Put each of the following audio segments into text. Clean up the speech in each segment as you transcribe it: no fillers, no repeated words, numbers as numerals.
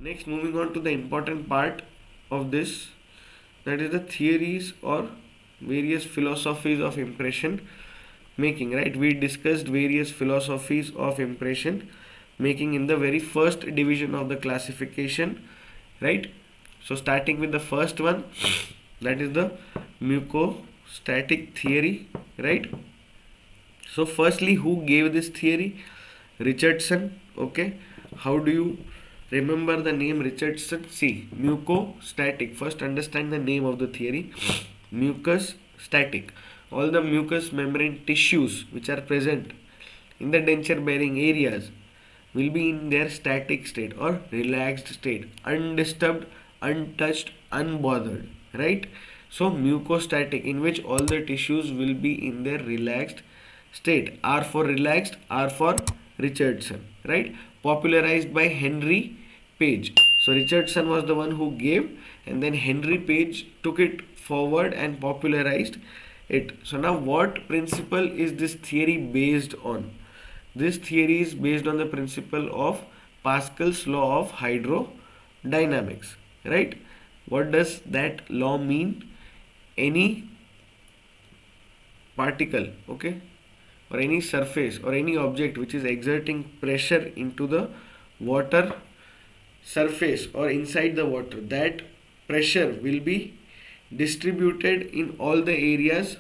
Next, moving on to the important part of this, that is the theories or various philosophies of impression making. Right, we discussed various philosophies of impression making in the very first division of the classification. Right, so starting with the first one, that is the mucostatic theory. Right, so firstly, who gave this theory? Richardson. Okay, how do you remember the name Richardson? See, mucostatic. First, understand the name of the theory. Mucus static. All the mucous membrane tissues which are present in the denture bearing areas will be in their static state or relaxed state, undisturbed, untouched, unbothered. Right? So, mucostatic, in which all the tissues will be in their relaxed state. R for relaxed, R for Richardson. Right? Popularized by Henry Page. So, Richardson was the one who gave, and then Henry Page took it forward and popularized it. So, now what principle is this theory based on? This theory is based on the principle of Pascal's law of hydrodynamics. Right? What does that law mean? Any particle, okay, or any surface or any object which is exerting pressure into the water surface or inside the water, that pressure will be distributed in all the areas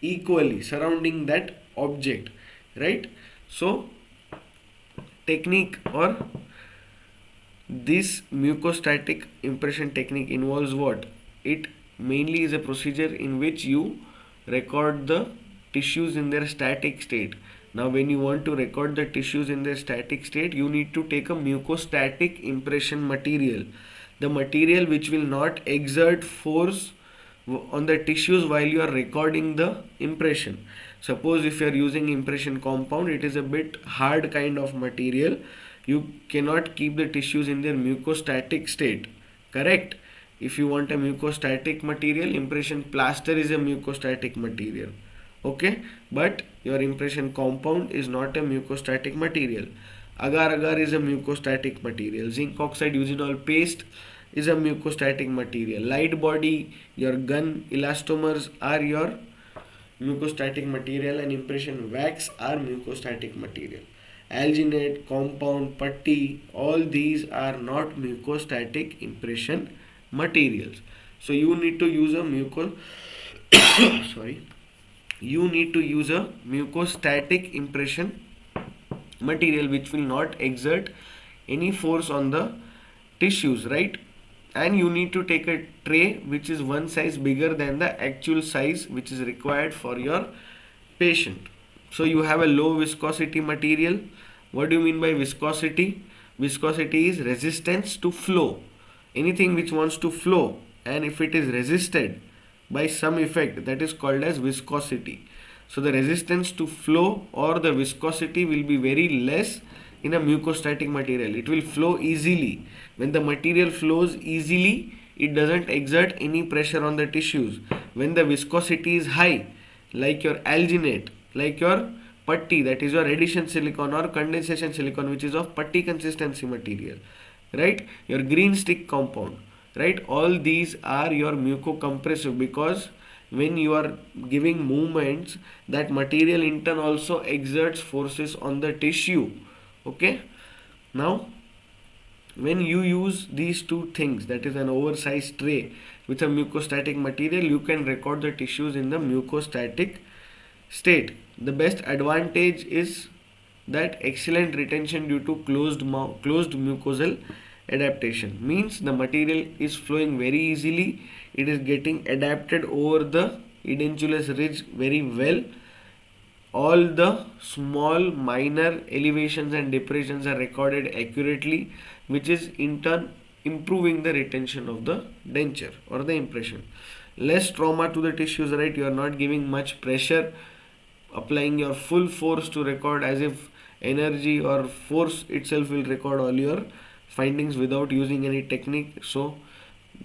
equally surrounding that object. Right? So, technique or this mucostatic impression technique involves what? It mainly is a procedure in which you record the tissues in their static state. Now, when you want to record the tissues in their static state, you need to take a mucostatic impression material. The material which will not exert force on the tissues while you are recording the impression. Suppose if you are using impression compound, it is a bit hard kind of material. You cannot keep the tissues in their mucostatic state. Correct? If you want a mucostatic material, impression plaster is a mucostatic material. Okay, but your impression compound is not a mucostatic material. Agar agar is a mucostatic material. Zinc oxide eugenol paste is a mucostatic material. Light body, your gun elastomers are your mucostatic material, and impression wax are mucostatic material. Alginate, compound, putty, all these are not mucostatic impression materials. So you need to use a sorry, you need to use a mucostatic impression material which will not exert any force on the tissues. Right? And you need to take a tray which is one size bigger than the actual size which is required for your patient. So you have a low viscosity material. What do you mean by viscosity? Viscosity is resistance to flow. Anything which wants to flow, and if it is resisted by some effect, that is called as viscosity. So the resistance to flow or the viscosity will be very less in a mucostatic material. It will flow easily. When the material flows easily, it doesn't exert any pressure on the tissues. When the viscosity is high, like your alginate, like your putty, that is your addition silicon or condensation silicon, which is of putty consistency material, right? Your green stick compound, right? All these are your mucocompressive, because when you are giving movements, that material in turn also exerts forces on the tissue. Okay, now when you use these two things, that is an oversized tray with a mucostatic material, you can record the tissues in the mucostatic state. The best advantage is that excellent retention due to closed mucosal adaptation, means the material is flowing very easily. It is getting adapted over the edentulous ridge very well. All the small minor elevations and depressions are recorded accurately, which is in turn improving the retention of the denture or the impression. Less trauma to the tissues, right? You are not giving much pressure, applying your full force to record, as if energy or force itself will record all your findings without using any technique. So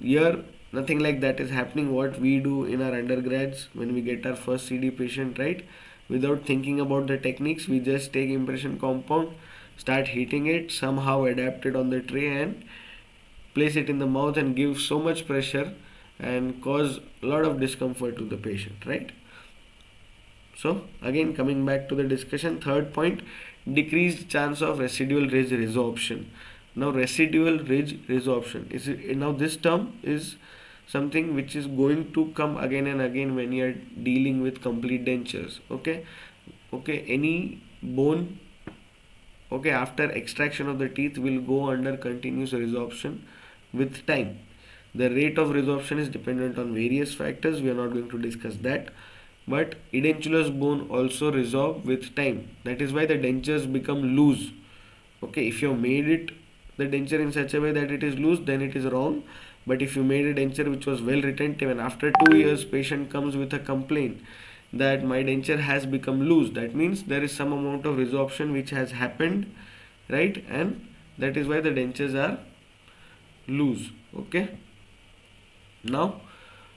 here nothing like that is happening. What we do in our undergrads when we get our first CD patient, right, without thinking about the techniques, we just take impression compound, start heating it, somehow adapt it on the tray, and place it in the mouth and give so much pressure and cause a lot of discomfort to the patient, right? So again, coming back to the discussion, third point, decreased chance of residual ridge resorption. Now residual ridge resorption is now this term is something which is going to come again and again when you are dealing with complete dentures. Okay, any bone, okay, after extraction of the teeth will go under continuous resorption with time. The rate of resorption is dependent on various factors. We are not going to discuss that. But edentulous bone also resorb with time. That is why the dentures become loose. Okay, if you have made it the denture in such a way that it is loose, then it is wrong. But if you made a denture which was well retentive and after 2 years patient comes with a complaint that my denture has become loose, that means there is some amount of resorption which has happened, right? And that is why the dentures are loose. Okay, now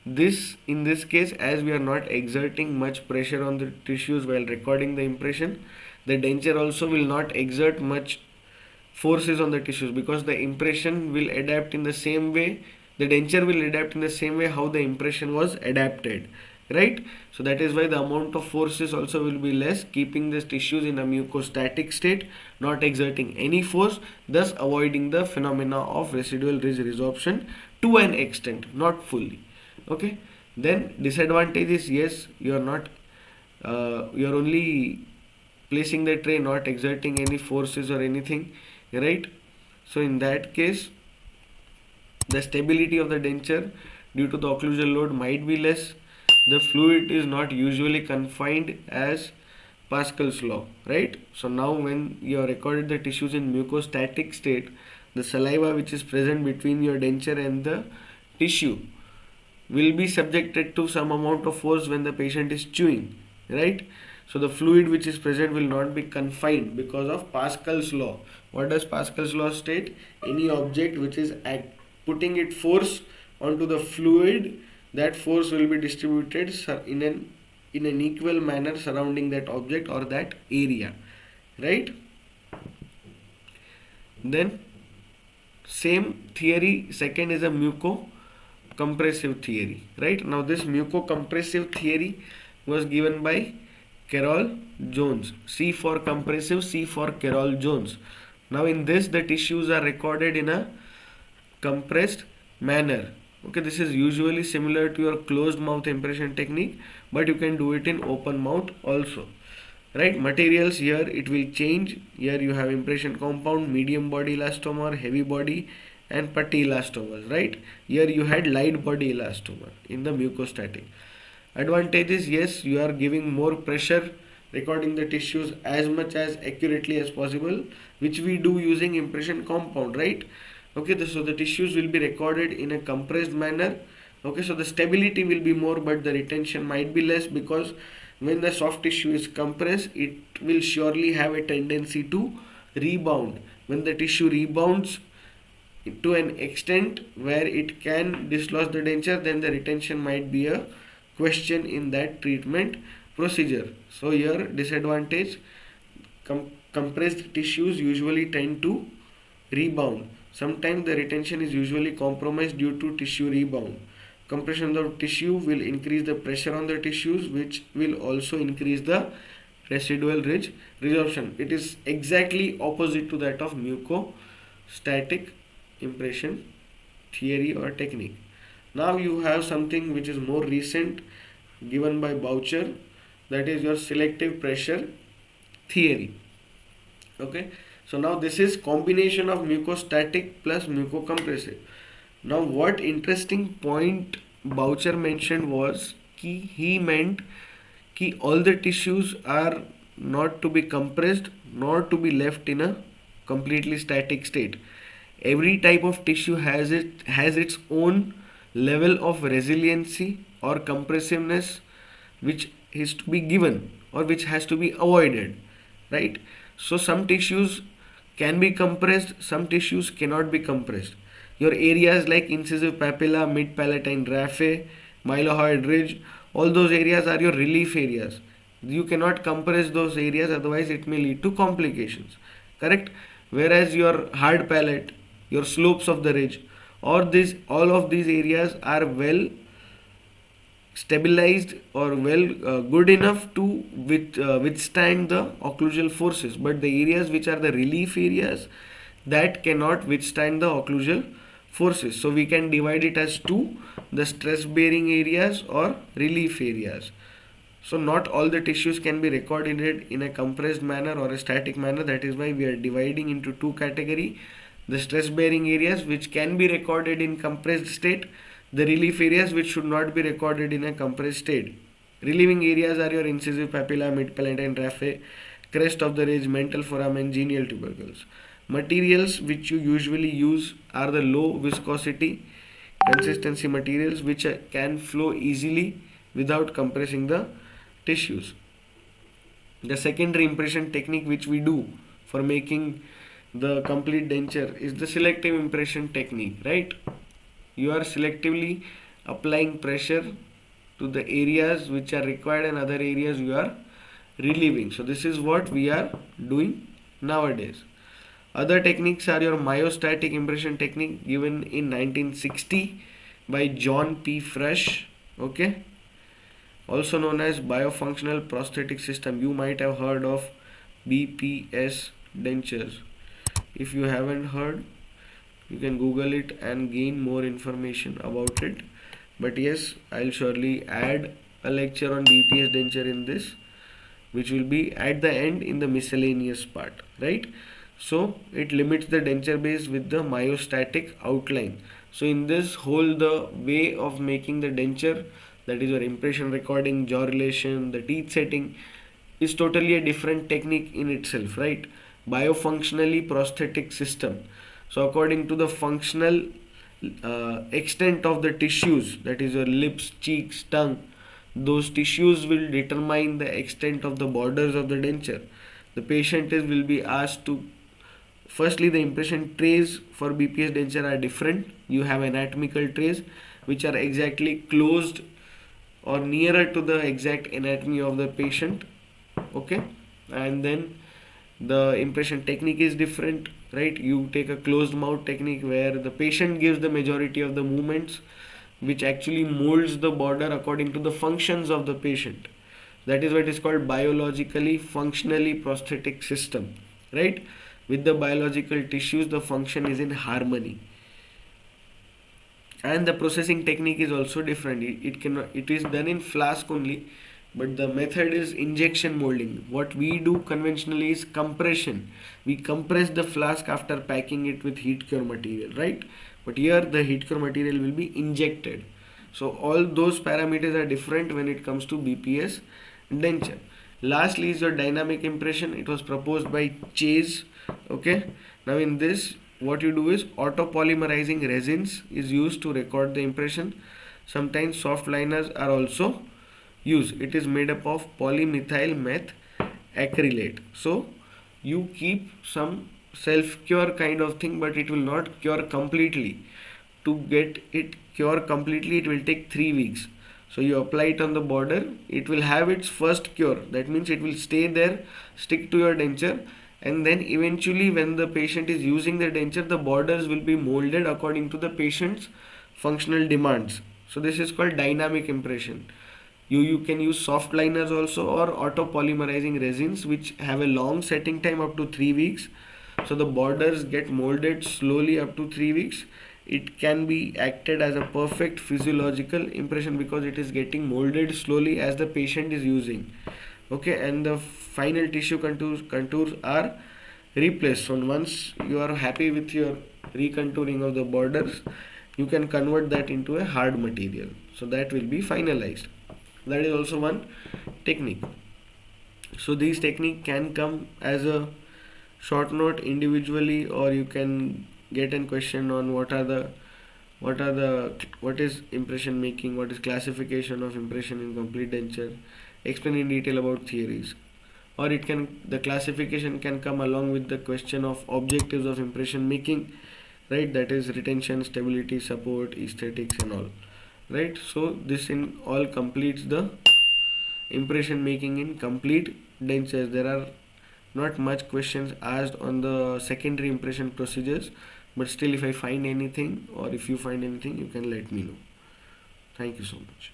this in this case, as we are not exerting much pressure on the tissues while recording the impression, the denture also will not exert much forces on the tissues, because the impression will adapt in the same way, the denture will adapt in the same way how the impression was adapted, right? So that is why the amount of forces also will be less, keeping the tissues in a mucostatic state, not exerting any force, thus avoiding the phenomena of residual ridge resorption to an extent, not fully. Okay, then disadvantage is, yes, you are not you are only placing the tray, not exerting any forces or anything, right? So in that case, the stability of the denture due to the occlusal load might be less. The fluid is not usually confined as Pascal's law, right? So now when you have recorded the tissues in mucostatic state, the saliva which is present between your denture and the tissue will be subjected to some amount of force when the patient is chewing, right? So the fluid which is present will not be confined because of Pascal's law. What does Pascal's law state? Any object which is putting its force onto the fluid, that force will be distributed in an equal manner surrounding that object or that area, right? Then same theory, second is a muco-compressive theory, right? Now this muco-compressive theory was given by Carroll Jones. C for compressive, C for Carroll Jones. Now in this, the tissues are recorded in a compressed manner. Okay, this is usually similar to your closed mouth impression technique, but you can do it in open mouth also, right? Materials, here it will change. Here you have impression compound, medium body elastomer, heavy body and putty elastomers, right? Here you had light body elastomer in the mucostatic. Advantage is, yes, you are giving more pressure, recording the tissues as much as accurately as possible, which we do using impression compound, right? Okay, so the tissues will be recorded in a compressed manner. Okay, so the stability will be more, but the retention might be less, because when the soft tissue is compressed, it will surely have a tendency to rebound. When the tissue rebounds to an extent where it can dislodge the denture, then the retention might be a question in that treatment procedure. So here disadvantage, compressed tissues usually tend to rebound. Sometimes the retention is usually compromised due to tissue rebound. Compression of tissue will increase the pressure on the tissues, which will also increase the residual ridge resorption. It is exactly opposite to that of mucostatic impression theory or technique. Now you have something which is more recent, given by Boucher, that is your selective pressure theory. Okay, so now this is combination of mucostatic plus mucocompressive. Now what interesting point Boucher mentioned was he meant all the tissues are not to be compressed nor to be left in a completely static state. Every type of tissue has its own level of resiliency or compressiveness which is to be given or which has to be avoided, right? So some tissues can be compressed, some tissues cannot be compressed. Your areas like incisive papilla, mid palatine raphe, mylohyoid ridge, all those areas are your relief areas. You cannot compress those areas, otherwise it may lead to complications, correct? Whereas your hard palate, your slopes of the ridge, or this all of these areas are well stabilized or well good enough to withstand the occlusal forces, but the areas which are the relief areas, that cannot withstand the occlusal forces. So we can divide it as two: the stress bearing areas or relief areas. So not all the tissues can be recorded in a compressed manner or a static manner. That is why we are dividing into two category: the stress bearing areas which can be recorded in compressed state, the relief areas which should not be recorded in a compressed state. Relieving areas are your incisive papilla, mid-palatine raphe, crest of the ridge, mental foramen, genial tubercles. Materials which you usually use are the low viscosity consistency materials which can flow easily without compressing the tissues. The secondary impression technique which we do for making the complete denture is the selective impression technique, right? You are selectively applying pressure to the areas which are required and other areas you are relieving. So this is what we are doing nowadays. Other techniques are your myostatic impression technique given in 1960 by John P. Fresh, okay, also known as biofunctional prosthetic system. You might have heard of BPS dentures. If you haven't heard, you can Google it and gain more information about it. But yes, I'll surely add a lecture on BPS denture in this, which will be at the end in the miscellaneous part, right? So it limits the denture base with the myostatic outline. So in this whole, the way of making the denture, that is your impression recording, jaw relation, the teeth setting, is totally a different technique in itself, right? Biofunctionally prosthetic system. So according to the functional extent of the tissues, that is your lips, cheeks, tongue, those tissues will determine the extent of the borders of the denture. The patient will be asked to, firstly, the impression trays for BPS denture are different. You have anatomical trays which are exactly closed or nearer to the exact anatomy of the patient, okay, and then the impression technique is different, right? You take a closed mouth technique where the patient gives the majority of the movements, which actually molds the border according to the functions of the patient. That is what is called biologically functionally prosthetic system, right? With the biological tissues, the function is in harmony. And the processing technique is also different. It is done in flask only, but the method is injection molding. What we do conventionally is compression. We compress the flask after packing it with heat cure material, right? But here the heat cure material will be injected. So all those parameters are different when it comes to BPS denture. Lastly is your dynamic impression. It was proposed by Chase, okay. Now in this, what you do is auto-polymerizing resins is used to record the impression. Sometimes soft liners are also used. It is made up of polymethyl meth acrylate. So you keep some self-cure kind of thing, but it will not cure completely. To get it cure completely, it will take 3 weeks. So you apply it on the border, it will have its first cure. That means it will stay there, stick to your denture, and then eventually when the patient is using the denture, the borders will be molded according to the patient's functional demands. So this is called dynamic impression. You can use soft liners also or auto polymerizing resins which have a long setting time up to 3 weeks. So the borders get molded slowly up to 3 weeks. It can be acted as a perfect physiological impression because it is getting molded slowly as the patient is using. Okay, and the final tissue contours are replaced. So once you are happy with your recontouring of the borders, you can convert that into a hard material. So that will be finalized. That is also one technique. So these technique can come as a short note individually, or you can get a question on what is impression making, what is classification of impression in complete denture, explain in detail about theories. Or the classification can come along with the question of objectives of impression making, right? That is retention, stability, support, aesthetics and all, right? So this in all completes the impression making in complete dentures. There are not much questions asked on the secondary impression procedures. But still, if I find anything or if you find anything, you can let me know. Thank you so much.